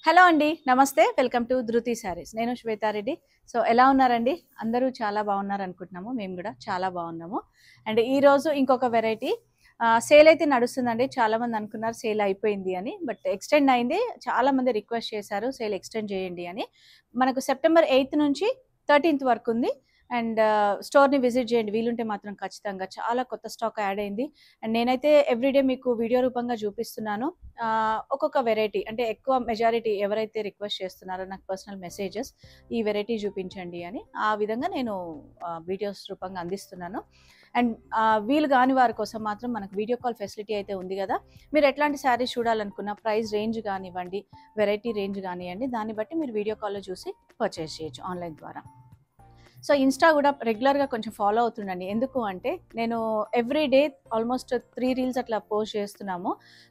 Hello అండి. నమస్తే. Welcome to ధృతి సారీస్. నేను శ్వేతారెడ్డి. సో, ఎలా ఉన్నారండి? అందరూ చాలా బాగున్నారనుకుంటున్నాము. మేము గూడా చాలా బాగున్నాము. అండ్ ఈరోజు ఇంకొక వెరైటీ సేల్ అయితే నడుస్తుందండి. చాలామంది అనుకున్నారు సేల్ అయిపోయింది అని. బట్ ఎక్స్‌టెండ్ అయింది. చాలామంది రిక్వెస్ట్ చేశారు సేల్ ఎక్స్‌టెండ్ చేయండి అని. మనకు సెప్టెంబర్ 8 నుంచి 13థ్ వరకు ఉంది. అండ్ స్టోర్‌ని విజిట్ చేయండి. వీలుంటే మాత్రం ఖచ్చితంగా. చాలా కొత్త స్టాక్ యాడ్ అయింది. అండ్ నేనైతే ఎవ్రీడే మీకు వీడియో రూపంగా చూపిస్తున్నాను. ఒక్కొక్క వెరైటీ అంటే ఎక్కువ మెజారిటీ ఎవరైతే రిక్వెస్ట్ చేస్తున్నారో నాకు పర్సనల్ మెసేజెస్ ఈ వెరైటీ చూపించండి అని ఆ విధంగా నేను వీడియోస్ రూపంగా అందిస్తున్నాను. అండ్ వీలు కాని వారి కోసం మాత్రం మనకు వీడియో కాల్ ఫెసిలిటీ అయితే ఉంది కదా. మీరు ఎట్లాంటి శారీస్ చూడాలనుకున్న ప్రైస్ రేంజ్ కానివ్వండి, వెరైటీ రేంజ్ కానివ్వండి, దాన్ని బట్టి మీరు వీడియో కాల్లో చూసి పర్చేస్ చేయొచ్చు ఆన్లైన్ ద్వారా. సో, ఇన్‌స్టా గూడా రెగ్యులర్‌గా కొంచెం ఫాలో అవుతుండండి. ఎందుకు అంటే, నేను ఎవ్రీ డే ఆల్మోస్ట్ 3 రీల్స్ అట్లా పోస్ట్ చేస్తున్నాము.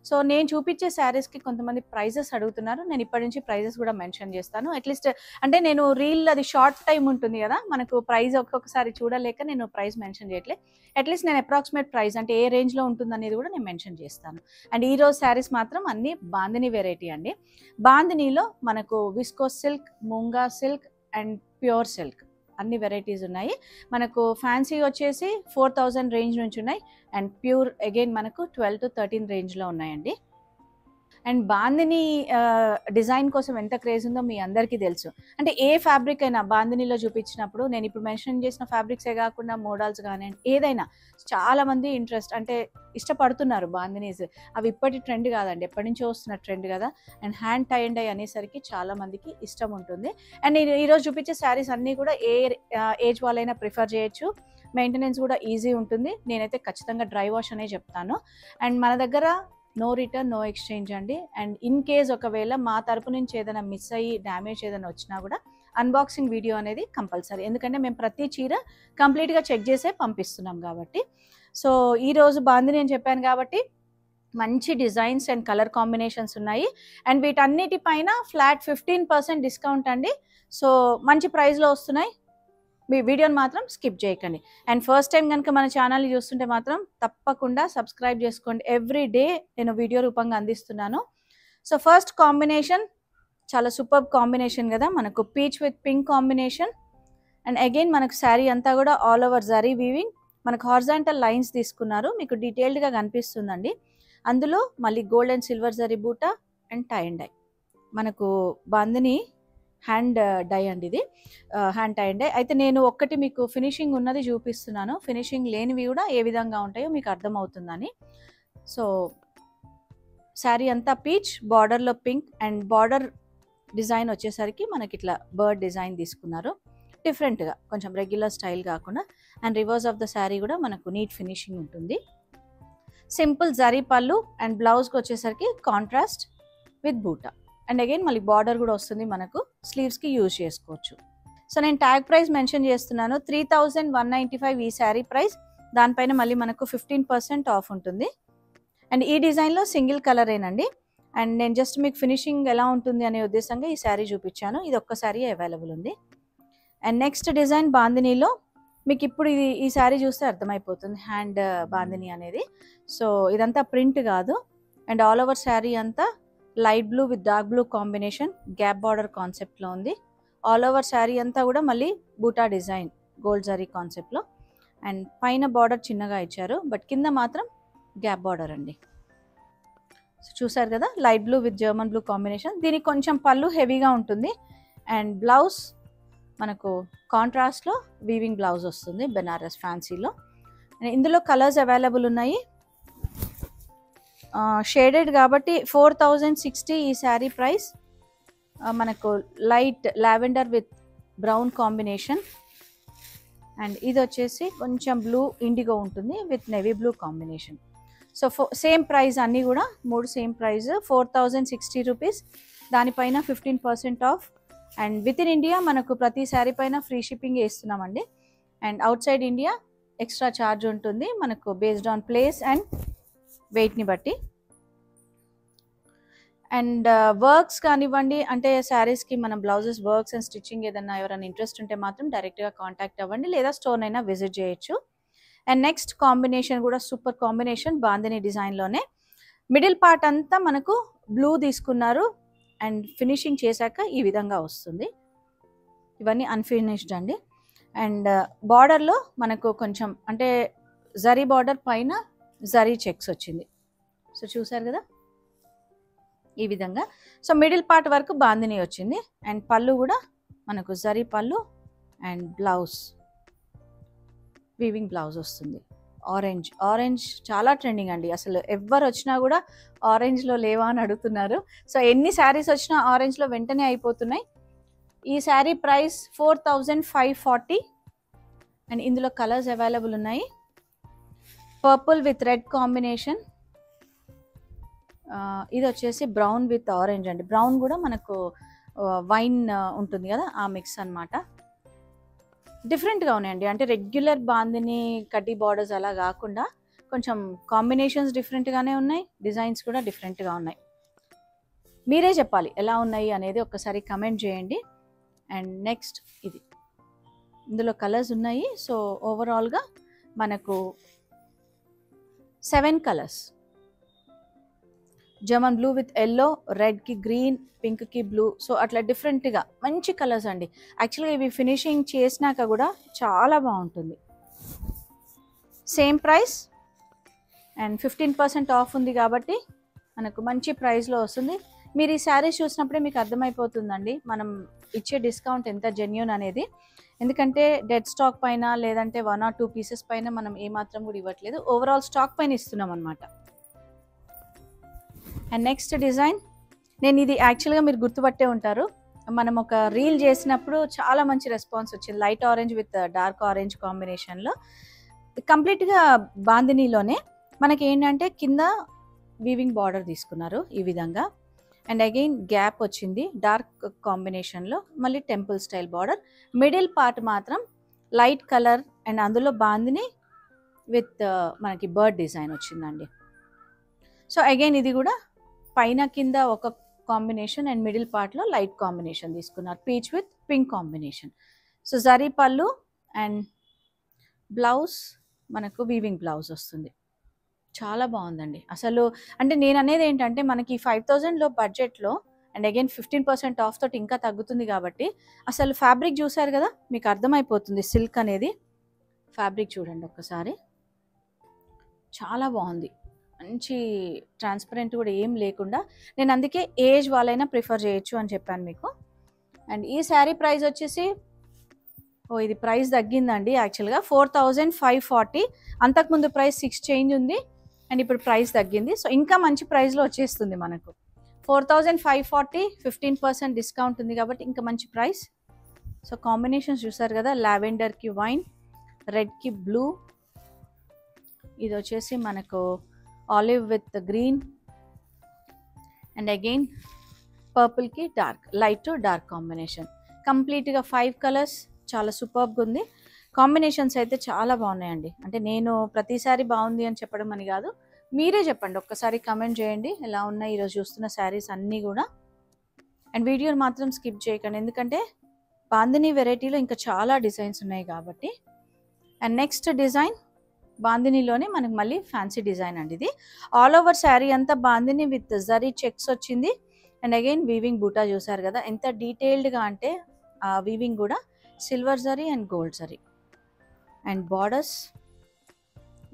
సో, నేను చూపించే శారీస్‌కి కొంతమంది ప్రైజెస్ అడుగుతున్నారు. నేను ఇప్పటి నుంచి ప్రైజెస్ గూడా మెన్షన్ చేస్తాను. అట్‌లీస్ట్ అంటే నేను రీల్ అది షార్ట్ టైమ్ ఉంటుంది గదా! మనకు ప్రైస్ ఒక్కొక్కసారి చూడలేక నేను ప్రైస్ మెన్షన్ చేయట్లే. అట్‌లీస్ట్ నేను అప్రాక్సిమేట్ ప్రైస్ అంటే ఏ రేంజ్‌లో ఉంటుందనేది గూడా నేను మెన్షన్ చేస్తాను. అండ్ ఈరోజు శారీస్ మాత్రం అన్నీ బాందిని వెరైటీ అండి. బాందినిలో మనకు viscose silk, మూంగా silk and pure silk అన్ని వెరైటీస్ ఉన్నాయి. మనకు ఫ్యాన్సీ వచ్చేసి 4000 రేంజ్ నుంచి ఉన్నాయి. అండ్ ప్యూర్ అగైన్ మనకు 12-13 రేంజ్‌లో ఉన్నాయండి. అండ్ బాందిని డిజైన్ కోసం ఎంత క్రేజ్ ఉందో మీ అందరికీ తెలుసు. అంటే ఏ ఫ్యాబ్రిక్ అయినా బాందినిలో చూపించినప్పుడు నేను ఇప్పుడు మెన్షన్ చేసిన ఫ్యాబ్రిక్సే కాకుండా మోడల్స్ కానివ్వండి ఏదైనా చాలామంది ఇంట్రెస్ట్ అంటే ఇష్టపడుతున్నారు బాందినీస్. అవి ఇప్పటి ట్రెండ్ కాదండి, ఎప్పటి నుంచో వస్తున్న ట్రెండ్ కదా. And hand tie and dye అనేసరికి చాలామందికి ఇష్టం ఉంటుంది. అండ్ నేను ఈరోజు చూపించే శారీస్ అన్నీ కూడా ఏజ్ వాళ్ళైనా ప్రిఫర్ చేయొచ్చు. మెయింటెనెన్స్ కూడా ఈజీ ఉంటుంది. నేనైతే ఖచ్చితంగా డ్రై వాష్ అనే చెప్తాను. అండ్ మన దగ్గర నో రిటర్న్, నో ఎక్స్చేంజ్ అండి. అండ్ ఇన్ కేస్ ఒకవేళ మా తరపు నుంచి ఏదైనా మిస్ అయ్యి డ్యామేజ్ ఏదైనా వచ్చినా కూడా అన్బాక్సింగ్ వీడియో అనేది కంపల్సరీ. ఎందుకంటే మేము ప్రతి చీర కంప్లీట్గా చెక్ చేసే పంపిస్తున్నాం కాబట్టి. సో, ఈరోజు బాందిని అని చెప్పాను కాబట్టి మంచి డిజైన్స్ అండ్ కలర్ కాంబినేషన్స్ ఉన్నాయి. అండ్ వీటన్నిటిపైన ఫ్లాట్ 15% డిస్కౌంట్ అండి. సో, మంచి ప్రైస్లో వస్తున్నాయి. మీ వీడియోని మాత్రం స్కిప్ చేయకండి. అండ్ ఫస్ట్ టైం కనుక మన ఛానల్ని చూస్తుంటే మాత్రం తప్పకుండా సబ్స్క్రైబ్ చేసుకోండి. ఎవ్రీ డే నేను వీడియో రూపంగా అందిస్తున్నాను. సో, ఫస్ట్ కాంబినేషన్ చాలా సూపర్బ్ కాంబినేషన్ కదా. మనకు peach with pink combination. And again మనకు శారీ అంతా కూడా ఆల్ ఓవర్ జరీ వీవింగ్. మనకు హారిజాంటల్ లైన్స్ తీసుకున్నారు. మీకు డీటెయిల్డ్గా కనిపిస్తుందండి. అందులో మళ్ళీ గోల్డ్ అండ్ సిల్వర్ జరీ బూటా అండ్ టై అండ్ డై. మనకు బాందిని హ్యాండ్ డై అండి ఇది. Hand tie and dye. అయితే నేను ఒక్కటి మీకు ఫినిషింగ్ ఉన్నది చూపిస్తున్నాను. ఫినిషింగ్ లేనివి కూడా ఏ విధంగా ఉంటాయో మీకు అర్థమవుతుందని. సో, శారీ అంతా పీచ్, బార్డర్లో పింక్ అండ్ బార్డర్ డిజైన్ వచ్చేసరికి మనకి ఇట్లా బర్డ్ డిజైన్ తీసుకున్నారు. డిఫరెంట్గా కొంచెం రెగ్యులర్ స్టైల్ కాకుండా. And reverse of the sari కూడా మనకు నీట్ ఫినిషింగ్ ఉంటుంది. సింపుల్ జరీ పళ్ళు అండ్ బ్లౌజ్కి వచ్చేసరికి కాంట్రాస్ట్ విత్ బూటా. అండ్ అగైన్ మళ్ళీ బార్డర్ కూడా వస్తుంది, మనకు స్లీవ్స్కి యూజ్ చేసుకోవచ్చు. సో, నేను ట్యాగ్ ప్రైస్ మెన్షన్ చేస్తున్నాను. 3195 ఈ శారీ ప్రైస్. దానిపైన మళ్ళీ మనకు 15% ఆఫ్ ఉంటుంది. అండ్ ఈ డిజైన్లో సింగిల్ కలరేనండి. అండ్ నేను జస్ట్ మీకు ఫినిషింగ్ ఎలా ఉంటుంది అనే ఉద్దేశంగా ఈ శారీ చూపించాను. ఇది ఒక్క శారీ అవైలబుల్ ఉంది. అండ్ నెక్స్ట్ డిజైన్ బాందినీలో మీకు ఇప్పుడు ఈ శారీ చూస్తే అర్థమైపోతుంది హ్యాండ్ బాందిని అనేది. సో, ఇదంతా ప్రింట్ కాదు. అండ్ ఆల్ ఓవర్ శారీ అంతా light blue with dark blue combination gap border కాన్సెప్ట్లో ఉంది. ఆల్ ఓవర్ శారీ అంతా కూడా మళ్ళీ బూటా డిజైన్ గోల్డ్ జరీ కాన్సెప్ట్లో. అండ్ పైన బార్డర్ చిన్నగా ఇచ్చారు, బట్ కింద మాత్రం గ్యాప్ బార్డర్ అండి. సో, చూసారు కదా light blue with German blue combination. దీనికి కొంచెం పళ్ళు హెవీగా ఉంటుంది. అండ్ బ్లౌజ్ మనకు కాంట్రాస్ట్లో వీవింగ్ బ్లౌజ్ వస్తుంది బెనారస్ ఫ్యాన్సీలో. ఇందులో కలర్స్ అవైలబుల్ ఉన్నాయి. షేడెడ్ కాబట్టి 4060 ఈ శారీ ప్రైస్. మనకు light lavender with brown combination. And ఇది వచ్చేసి కొంచెం బ్లూ ఇండిగో ఉంటుంది with navy blue combination. So, same price అన్నీ కూడా 3 సేమ్ ప్రైస్ 4060 రూపీస్. దానిపైన 15% off. And with in India మనకు ప్రతి శారీ పైన ఫ్రీ షిప్పింగ్ ఇస్తున్నామండి. And outside India extra charge ఉంటుంది మనకు బేస్డ్ ఆన్ ప్లేస్ అండ్ వెయిట్ని బట్టి. అండ్ వర్క్స్ కానివ్వండి, అంటే శారీస్కి మనం బ్లౌజెస్ వర్క్స్ అండ్ స్టిచ్చింగ్ ఏదైనా ఎవరైనా ఇంట్రెస్ట్ ఉంటే మాత్రం డైరెక్ట్గా కాంటాక్ట్ అవ్వండి, లేదా స్టోర్నైనా విజిట్ చేయొచ్చు. అండ్ నెక్స్ట్ కాంబినేషన్ కూడా సూపర్ కాంబినేషన్ బాందిని డిజైన్లోనే. మిడిల్ పార్ట్ అంతా మనకు బ్లూ తీసుకున్నారు. అండ్ ఫినిషింగ్ చేశాక ఈ విధంగా వస్తుంది. ఇవన్నీ అన్ఫినిష్డ్ అండి. అండ్ బార్డర్లో మనకు కొంచెం అంటే జరీ బార్డర్ పైన జరీ చెక్స్ వచ్చింది. సో చూసారు కదా ఈ విధంగా. సో మిడిల్ పార్ట్ వరకు బాందిని వచ్చింది. అండ్ పళ్ళు కూడా మనకు జరీ పళ్ళు అండ్ బ్లౌజ్ వీవింగ్ బ్లౌజ్ వస్తుంది. ఆరెంజ్ చాలా ట్రెండింగ్ అండి. అసలు ఎవరు వచ్చినా కూడా ఆరెంజ్లో లేవా అని అడుగుతున్నారు. సో ఎన్ని శారీస్ వచ్చినా ఆరెంజ్లో వెంటనే అయిపోతున్నాయి. ఈ శారీ ప్రైస్ 4540 అండ్ ఇందులో కలర్స్ అవైలబుల్ ఉన్నాయి. పర్పుల్ విత్ రెడ్ కాంబినేషన్, ఇది వచ్చేసి బ్రౌన్ విత్ ఆరెంజ్ అండి. బ్రౌన్ కూడా మనకు వైన్ ఉంటుంది కదా ఆ మిక్స్ అనమాట. డిఫరెంట్గా ఉన్నాయండి. అంటే రెగ్యులర్ బాందిని కడ్డీ బార్డర్స్ అలా కాకుండా కొంచెం కాంబినేషన్స్ డిఫరెంట్గానే ఉన్నాయి, డిజైన్స్ కూడా డిఫరెంట్గా ఉన్నాయి. మీరే చెప్పాలి ఎలా ఉన్నాయి అనేది, ఒక్కసారి కమెంట్ చేయండి. అండ్ నెక్స్ట్ ఇది, ఇందులో కలర్స్ ఉన్నాయి. సో ఓవరాల్గా మనకు 7 కలర్స్. జమన్ బ్లూ విత్ ఎల్లో, రెడ్కి గ్రీన్, పింక్కి బ్లూ. సో అట్లా డిఫరెంట్గా మంచి కలర్స్ అండి. యాక్చువల్గా ఇవి ఫినిషింగ్ చేసినాక కూడా చాలా బాగుంటుంది. సేమ్ ప్రైస్ అండ్ 15% ఆఫ్ ఉంది కాబట్టి మనకు మంచి ప్రైస్లో వస్తుంది. మీరు ఈ శారీస్ చూసినప్పుడే మీకు అర్థమైపోతుందండి మనం ఇచ్చే డిస్కౌంట్ ఎంత జెన్యూన్ అనేది. ఎందుకంటే డెడ్ స్టాక్ పైన లేదంటే 1 or 2 పీసెస్ పైన మనం ఏమాత్రం కూడా ఇవ్వట్లేదు, ఓవరాల్ స్టాక్ పైన ఇస్తున్నాం అనమాట. అండ్ నెక్స్ట్ డిజైన్, నేను ఇది యాక్చువల్గా మీరు గుర్తుపట్టే ఉంటారు, మనం ఒక రీల్ చేసినప్పుడు చాలా మంచి రెస్పాన్స్ వచ్చింది. Light orange with dark orange కాంబినేషన్లో, కంప్లీట్గా బాందినీలోనే మనకి ఏంటంటే కింద వీవింగ్ బార్డర్ తీసుకున్నారు ఈ విధంగా. అండ్ అగైన్ గ్యాప్ వచ్చింది డార్క్ కాంబినేషన్లో, మళ్ళీ temple style border. Middle part మాత్రం లైట్ కలర్ అండ్ అందులో బాందిని విత్ మనకి బర్డ్ డిజైన్ వచ్చిందండి. సో అగైన్ ఇది కూడా పైన కింద ఒక కాంబినేషన్ అండ్ మిడిల్ పార్ట్లో లైట్ కాంబినేషన్ తీసుకున్నారు, peach with pink combination. So zari పళ్ళు అండ్ బ్లౌజ్ మనకు వీవింగ్ బ్లౌజ్ వస్తుంది. చాలా బాగుందండి అసలు. అంటే నేను అనేది ఏంటంటే మనకి 5000లో బడ్జెట్లో అండ్ అగైన్ 15% ఆఫ్ తోటి ఇంకా తగ్గుతుంది కాబట్టి అసలు ఫ్యాబ్రిక్ చూసారు కదా మీకు అర్థమైపోతుంది. సిల్క్ అనేది ఫ్యాబ్రిక్ చూడండి ఒక్కసారి, చాలా బాగుంది. మంచి ట్రాన్స్పరెంట్ కూడా ఏం లేకుండా, నేను అందుకే ఏజ్ వాళ్ళైనా ప్రిఫర్ చేయొచ్చు అని చెప్పాను మీకు. అండ్ ఈ శారీ ప్రైస్ వచ్చేసి, ఇది ప్రైస్ తగ్గిందండి యాక్చువల్గా 4540. అంతకుముందు ప్రైస్ 6 చేంజ్ ఉంది అండ్ ఇప్పుడు ప్రైస్ తగ్గింది. సో ఇంకా మంచి ప్రైస్లో వచ్చేస్తుంది మనకు. 4540, 15% డిస్కౌంట్ ఉంది కాబట్టి ఇంకా మంచి ప్రైస్. సో కాంబినేషన్స్ చూసారు కదా, లావెండర్కి వైన్, రెడ్కి బ్లూ, ఇది వచ్చేసి మనకు olive with green and again పర్పుల్కి dark, light to dark combination. కంప్లీట్గా 5 కలర్స్, చాలా సూపర్గా ఉంది. కాంబినేషన్స్ అయితే చాలా బాగున్నాయండి. అంటే నేను ప్రతిసారి బాగుంది అని చెప్పడం అని కాదు, మీరే చెప్పండి, ఒక్కసారి కమెంట్ చేయండి ఎలా ఉన్నాయి ఈరోజు చూస్తున్న శారీస్ అన్నీ కూడా. అండ్ వీడియోని మాత్రం స్కిప్ చేయకండి, ఎందుకంటే బాందిని వెరైటీలో ఇంకా చాలా డిజైన్స్ ఉన్నాయి కాబట్టి. అండ్ నెక్స్ట్ డిజైన్ బాందినీలోనే మనకు మళ్ళీ ఫ్యాన్సీ డిజైన్ అండి. ఇది ఆల్ ఓవర్ శారీ అంతా బాందిని విత్ జరీ చెక్స్ వచ్చింది. అండ్ అగైన్ వీవింగ్ బూటా చూసారు కదా ఎంత డీటెయిల్డ్గా, అంటే ఆ వీవింగ్ కూడా silver zari and gold zari. And borders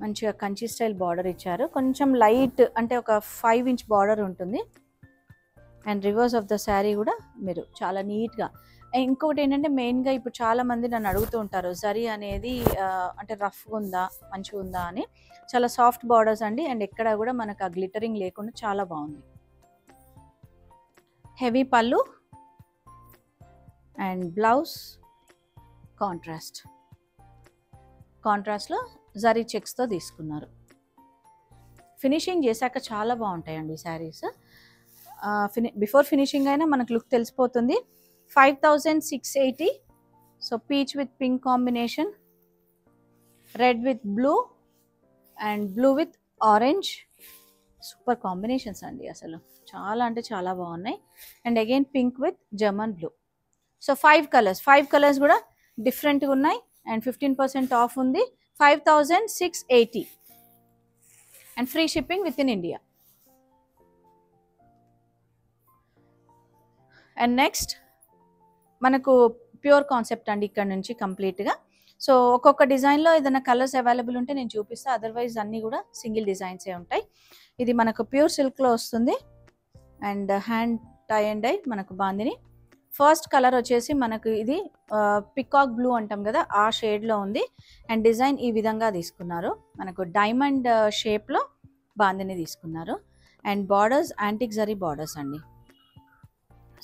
మంచిగా కంచి స్టైల్ బార్డర్ ఇచ్చారు, కొంచెం లైట్ అంటే ఒక 5 ఇంచ్ బార్డర్ ఉంటుంది. And reverse of the sari కూడా మీరు చాలా నీట్గా. ఇంకొకటి ఏంటంటే మెయిన్గా ఇప్పుడు చాలా మంది నన్ను అడుగుతూ ఉంటారు జరీ అనేది అంటే రఫ్గా ఉందా మంచిగా ఉందా అని. చాలా సాఫ్ట్ బార్డర్స్ అండి, అండ్ ఎక్కడ కూడా మనకు ఆ గ్లిటరింగ్ లేకుండా చాలా బాగుంది. హెవీ పళ్ళు అండ్ బ్లౌజ్ కాంట్రాస్ట్లో జరీ చెక్స్తో తీసుకున్నారు. ఫినిషింగ్ చేశాక చాలా బాగుంటాయండి శారీస్. బిఫోర్ ఫినిషింగ్ అయినా మనకు లుక్ తెలిసిపోతుంది. 5680. So peach with pink combination, red with blue and blue with orange. Super combinations అండి, అసలు చాలా అంటే చాలా బాగున్నాయి. And again pink with German blue. So 5 colours కూడా డిఫరెంట్గా ఉన్నాయి. అండ్ 15% ఆఫ్ ఉంది. 5680 and free shipping with in India. And next మనకు ప్యూర్ కాన్సెప్ట్ అండి ఇక్కడ నుంచి కంప్లీట్గా. సో ఒక్కొక్క డిజైన్లో ఏదైనా కలర్స్ అవైలబుల్ ఉంటే నేను చూపిస్తాను, అదర్వైజ్ అన్నీ కూడా సింగిల్ డిజైన్సే ఉంటాయి. ఇది మనకు ప్యూర్ సిల్క్లో వస్తుంది and hand tie and dye మనకు బాందిని. ఫస్ట్ కలర్ వచ్చేసి మనకు ఇది పికాక్ బ్లూ అంటాం కదా, ఆ షేడ్లో ఉంది. అండ్ డిజైన్ ఈ విధంగా తీసుకున్నారు, మనకు డైమండ్ షేప్లో బాందిని తీసుకున్నారు. And borders antique zari borders అండి.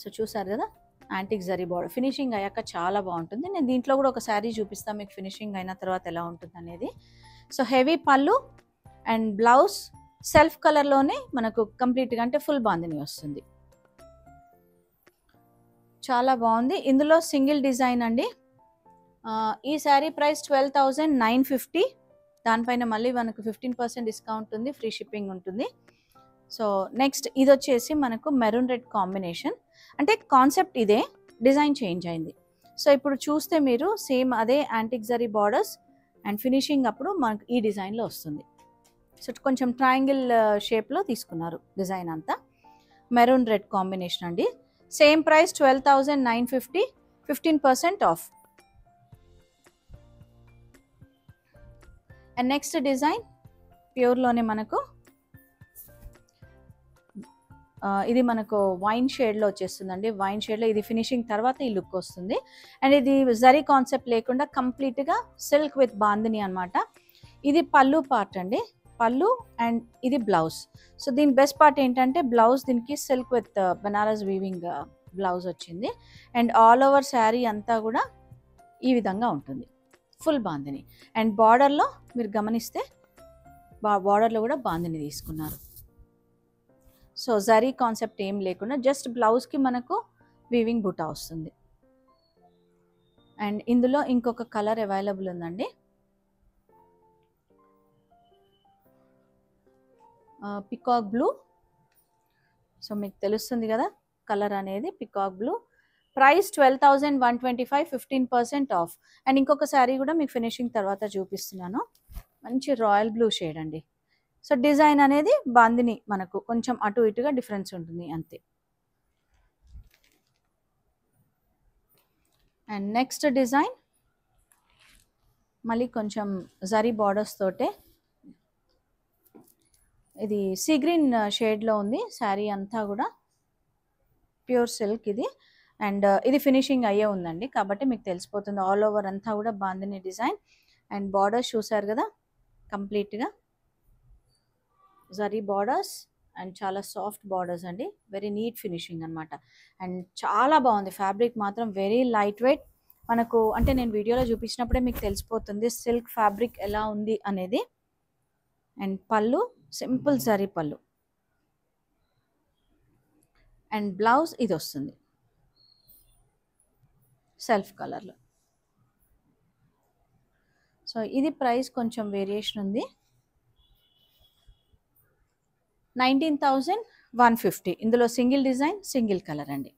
సో చూసారు కదా, యాంటిక్ జరీ బార్డర్. ఫినిషింగ్ అయ్యాక చాలా బాగుంటుంది. నేను దీంట్లో కూడా ఒక శారీ చూపిస్తాను మీకు ఫినిషింగ్ అయిన తర్వాత ఎలా ఉంటుంది అనేది. సో హెవీ పళ్ళు అండ్ బ్లౌజ్ సెల్ఫ్ కలర్లోనే మనకు కంప్లీట్గా అంటే ఫుల్ బాందిని వస్తుంది. చాలా బాగుంది. ఇందులో సింగిల్ డిజైన్ అండి. ఈ శారీ ప్రైస్ 12,950. దానిపైన మళ్ళీ మనకు 15% డిస్కౌంట్ ఉంది, ఫ్రీ షిప్పింగ్ ఉంటుంది. సో నెక్స్ట్ ఇది వచ్చేసి మనకు మెరూన్ రెడ్ కాంబినేషన్. అంటే కాన్సెప్ట్ ఇదే, డిజైన్ చేంజ్ అయింది. సో ఇప్పుడు చూస్తే మీరు సేమ్ అదే antique zari borders and finishing అప్పుడు మనకు ఈ డిజైన్లో వస్తుంది. సో కొంచెం ట్రయాంగిల్ షేప్లో తీసుకున్నారు డిజైన్ అంతా. మెరూన్ రెడ్ కాంబినేషన్ అండి. Same price 12,950, 15% off. And next design ప్యూర్లోనే మనకు ఇది మనకు వైన్ షేడ్లో వచ్చేస్తుందండి. వైన్ షేడ్లో ఇది ఫినిషింగ్ తర్వాత ఈ లుక్ వస్తుంది. అండ్ ఇది జరీ కాన్సెప్ట్ లేకుండా కంప్లీట్గా సిల్క్ విత్ బాందిని అనమాట. ఇది పళ్ళు పార్ట్ అండి, పళ్ళు అండ్ ఇది బ్లౌజ్. సో దీని బెస్ట్ పార్ట్ ఏంటంటే బ్లౌజ్ దీనికి silk with Banaras weaving blouse వచ్చింది. అండ్ ఆల్ ఓవర్ శారీ అంతా కూడా ఈ విధంగా ఉంటుంది, ఫుల్ బాందిని. అండ్ బార్డర్లో మీరు గమనిస్తే బార్డర్లో కూడా బాందిని తీసుకున్నారు. సో జరీ కాన్సెప్ట్ ఏం లేకుండా జస్ట్ బ్లౌజ్కి మనకు వీవింగ్ బుటా వస్తుంది. అండ్ ఇందులో ఇంకొక కలర్ అవైలబుల్ ఉందండి, పికాక్ బ్లూ. సో మీకు తెలుస్తుంది కదా కలర్ అనేది, peacock blue. Price 12,125, 15% off. And ఇంకొక శారీ కూడా మీకు ఫినిషింగ్ తర్వాత చూపిస్తున్నాను, మంచి రాయల్ బ్లూ షేడ్ అండి. సో డిజైన్ అనేది బాందిని మనకు కొంచెం అటు ఇటుగా డిఫరెన్స్ ఉంటుంది అంతే. అండ్ నెక్స్ట్ డిజైన్ మళ్ళీ కొంచెం జరీ బార్డర్స్ తోటే, ఇది సీ గ్రీన్ షేడ్లో ఉంది శారీ అంతా కూడా, ప్యూర్ సిల్క్ ఇది. అండ్ ఇది ఫినిషింగ్ అయ్యే ఉందండి కాబట్టి మీకు తెలిసిపోతుంది. ఆల్ ఓవర్ అంతా కూడా బాందిని డిజైన్. అండ్ బార్డర్స్ చూసారు కదా కంప్లీట్గా జరీ బార్డర్స్ అండ్ చాలా సాఫ్ట్ బార్డర్స్ అండి, వెరీ నీట్ ఫినిషింగ్ అనమాట. అండ్ చాలా బాగుంది, ఫ్యాబ్రిక్ మాత్రం వెరీ లైట్ వెయిట్ మనకు. అంటే నేను వీడియోలో చూపించినప్పుడే మీకు తెలిసిపోతుంది సిల్క్ ఫ్యాబ్రిక్ ఎలా ఉంది అనేది. అండ్ పళ్ళు సింపుల్ జరీ పళ్ళు అండ్ బ్లౌజ్ ఇది వస్తుంది సెల్ఫ్ కలర్లో. సో ఇది ప్రైస్ కొంచెం వేరియేషన్ ఉంది, 19,150. ఇందులో సింగిల్ డిజైన్ సింగిల్ కలర్ అండి.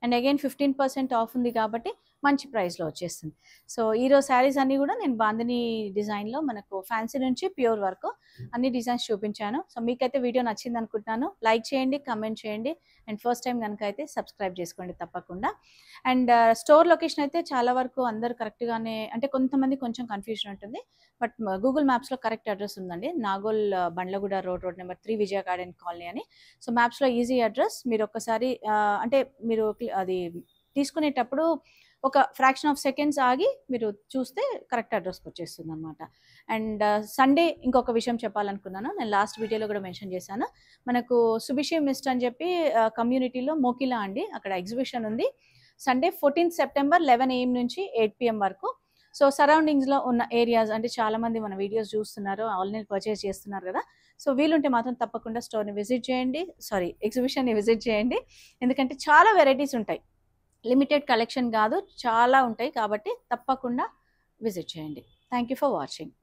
అండ్ అగైన్ 15% ఆఫ్ ఉంది కాబట్టి మంచి ప్రైస్లో వచ్చేస్తుంది. సో ఈరోజు శారీస్ అన్నీ కూడా నేను బాందిని డిజైన్లో మనకు ఫ్యాన్సీ నుంచి ప్యూర్ వరకు అన్ని డిజైన్స్ చూపించాను. సో మీకైతే వీడియో నచ్చింది అనుకుంటున్నాను. లైక్ చేయండి, కమెంట్ చేయండి. అండ్ ఫస్ట్ టైం కనుక అయితే సబ్స్క్రైబ్ చేసుకోండి తప్పకుండా. అండ్ స్టోర్ లొకేషన్ అయితే చాలా వరకు అందరు కరెక్ట్గానే, అంటే కొంతమంది కొంచెం కన్ఫ్యూజన్ ఉంటుంది, బట్ గూగుల్ మ్యాప్స్లో కరెక్ట్ అడ్రస్ ఉందండి. Nagole Bandlaguda road number 3 Vijaya garden colony అని. సో మ్యాప్స్లో ఈజీ అడ్రస్. మీరు ఒక్కసారి అంటే మీరు అది తీసుకునేటప్పుడు ఒక ఫ్రాక్షన్ ఆఫ్ సెకండ్స్ ఆగి మీరు చూస్తే కరెక్ట్ అడ్రస్కి వచ్చేస్తుంది అనమాట. అండ్ సండే ఇంకొక విషయం చెప్పాలనుకున్నాను, నేను లాస్ట్ వీడియోలో కూడా మెన్షన్ చేశాను. మనకు సుభిషి మిస్ట్ అని చెప్పి కమ్యూనిటీలో మోకిలా అండి, అక్కడ ఎగ్జిబిషన్ ఉంది. సండే 14th సెప్టెంబర్ 11 AM నుంచి 8 PM వరకు. సో సరౌండింగ్స్లో ఉన్న ఏరియాస్, అంటే చాలామంది మన వీడియోస్ చూస్తున్నారు, ఆన్లైన్ పర్చేస్ చేస్తున్నారు కదా. సో వీలుంటే మాత్రం తప్పకుండా స్టోర్ని విజిట్ చేయండి, ఎగ్జిబిషన్ని విజిట్ చేయండి. ఎందుకంటే చాలా వెరైటీస్ ఉంటాయి, లిమిటెడ్ కలెక్షన్ కాదు, చాలా ఉంటాయి కాబట్టి తప్పకుండా విజిట్ చేయండి. Thank you for watching.